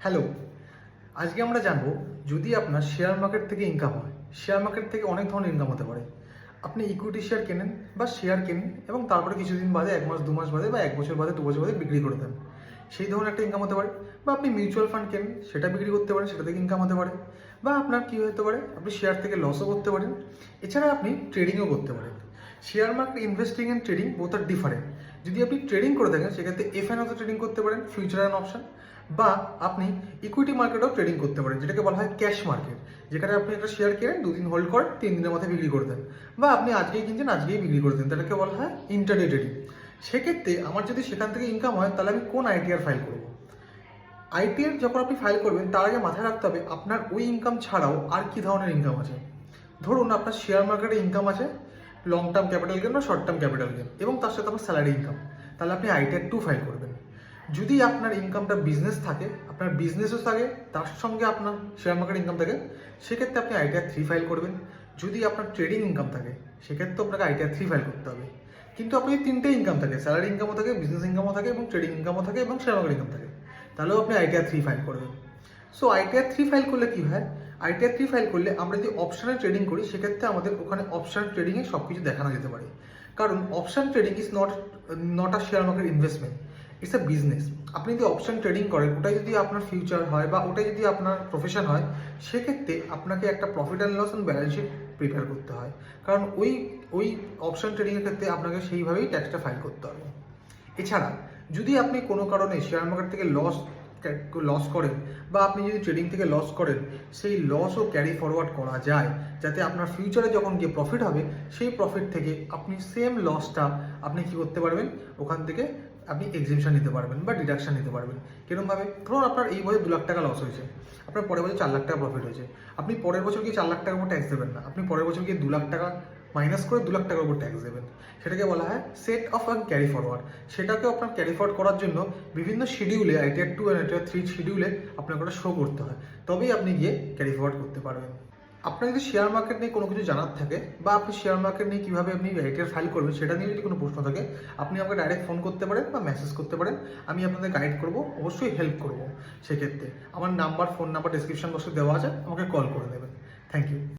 Hello, আজকে আমরা জানবো যদি আপনার শেয়ার মার্কেট থেকে ইনকাম হয়। শেয়ার মার্কেট থেকে অনেক ধরনের ইনকাম হতে পারে। আপনি ইকুইটি শেয়ার কেনেন বা শেয়ার কেনেন এবং তারপরে কিছুদিন বাদে 1 মাস 2 মাস বাদে বা 1 বছর বাদে 2 বছর বাদে বিক্রি করে দেন। সেই ধরনের একটা ইনকাম হতে পারে। বা আপনি মিউচুয়াল ফান্ড কেনেন, সেটা বিক্রি করতে পারেন, সেটা থেকে ইনকাম হতে পারে। বা আপনার কী হতে পারে, আপনি শেয়ার থেকে লসও করতে পারেন। এছাড়া আপনি ট্রেডিংও করতে পারেন। Share market investing and trading both are different. যদি আপনি ট্রেডিং করে থাকেন সেক্ষেত্রে এফ&ওতে ট্রেডিং করতে পারেন, ফিউচার অ্যান্ড অপশন। বা আপনি ইকুইটি মার্কেটেও ট্রেডিং করতে পারেন, যেটাকে বলা হয় ক্যাশ মার্কেট, যেখানে আপনি একটা শেয়ার কেনেন, 2 দিন হোল্ড করেন, 3 দিনের মাথায় বিক্রি করে দেন। বা আপনি আজকেই কিনছেন, আজকেই বিক্রি করে দেন, তাদেরকে বলা হয় ইন্টারডে ট্রেডিং। সেক্ষেত্রে আমার যদি সেখান থেকে ইনকাম হয়, তাহলে আমি কোন আইটিআর ফাইল করবো? আইটিআর যখন আপনি ফাইল করবেন তার আগে মাথায় রাখতে হবে আপনার ওই ইনকাম ছাড়াও আর কি ধরনের ইনকাম আছে। ধরুন আপনার শেয়ার মার্কেটে ইনকাম আছে, লং টার্ম ক্যাপিটাল গেন বা শর্ট টার্ম ক্যাপিটাল গেন, এবং তার সাথে আপনার স্যালারি ইনকাম, তাহলে আপনি আইটিআর 2 ফাইল করবেন। যদি আপনার ইনকামটা বিজনেস থাকে, আপনার বিজনেসও থাকে, তার সঙ্গে আপনার শেয়ার মার্কেট ইনকাম থাকে, সেক্ষেত্রে আপনি আইটিআর 3 ফাইল করবেন। যদি আপনার ট্রেডিং ইনকাম থাকে, সেক্ষেত্রে আপনাকে আইটিআর 3 ফাইল করতে হবে। কিন্তু আপনি 3টে ইনকাম থাকে, স্যালারি ইনকামও থাকে, বিজনেস ইনকামও থাকে এবং ট্রেডিং ইনকামও থাকে এবং শেয়ার মার্কেট ইনকাম থাকে, তাহলেও আপনি আইটিআর 3 ফাইল করবেন। সো আইটিআর 3 ফাইল করলে কী হয়? আইটিআর 3 ফাইল করলে আমরা যদি অপশানে ট্রেডিং করি, সেক্ষেত্রে আমাদের ওখানে অপশান ট্রেডিংয়ে সব কিছু দেখানো যেতে পারে। কারণ option trading is not a share market investment, it's a business. আপনি যদি অপশান ট্রেডিং করেন, ওটাই যদি আপনার ফিউচার হয় বা ওটাই যদি আপনার প্রফেশন হয়, সেক্ষেত্রে আপনাকে একটা profit and loss and balance sheet prepare করতে হয়। কারণ ওই অপশান ট্রেডিংয়ের ক্ষেত্রে আপনাকে সেইভাবেই ট্যাক্সটা ফাইল করতে হবে। এছাড়া যদি আপনি কোনো কারণে শেয়ার মার্কেট থেকে লস করেন বা আপনি যদি ট্রেডিং থেকে লস করেন, সেই লসও ক্যারি ফরওয়ার্ড করা যায়, যাতে আপনার ফিউচারে যখন গিয়ে প্রফিট হবে, সেই প্রফিট থেকে আপনি সেম লসটা আপনি কী করতে পারবেন, ওখান থেকে আপনি এক্সেমশন নিতে পারবেন বা ডিডাকশন নিতে পারবেন। কিরকমভাবে? ধরুন আপনার এই বছর 2 লাখ টাকা লস হয়েছে, আপনার পরের বছর 4 লাখ টাকা প্রফিট হয়েছে। আপনি পরের বছর গিয়ে 4 লাখ টাকার উপর ট্যাক্স দেবেন না, আপনি পরের বছর গিয়ে 2 লাখ টাকা মাইনাস করে 2 লাখ টাকার উপর ট্যাক্স দেবেন। সেটাকে বলা হয় set of and carry forward. সেটাকেও আপনার ক্যারি ফরওয়ার্ড করার জন্য বিভিন্ন শিডিউলে, আইটিআর 2 আর আইটিআর 3 শিডিউলে আপনাকে ওটা শো করতে হয়, তবেই আপনি গিয়ে ক্যারি ফরওয়ার্ড করতে পারবেন। আপনার যদি শেয়ার মার্কেট নিয়ে কোনো কিছু জানার থাকে বা আপনি শেয়ার মার্কেট নিয়ে কীভাবে আপনি আইটিআর ফাইল করবেন, সেটা নিয়ে যদি কোনো প্রশ্ন থাকে, আপনি আমাকে ডাইরেক্ট ফোন করতে পারেন বা মেসেজ করতে পারেন। আমি আপনাদের গাইড করব, অবশ্যই হেল্প করব। সেক্ষেত্রে আমার ফোন নাম্বার ডিসক্রিপশন বক্সে দেওয়া আছে, আমাকে কল করে নেবেন। Thank you.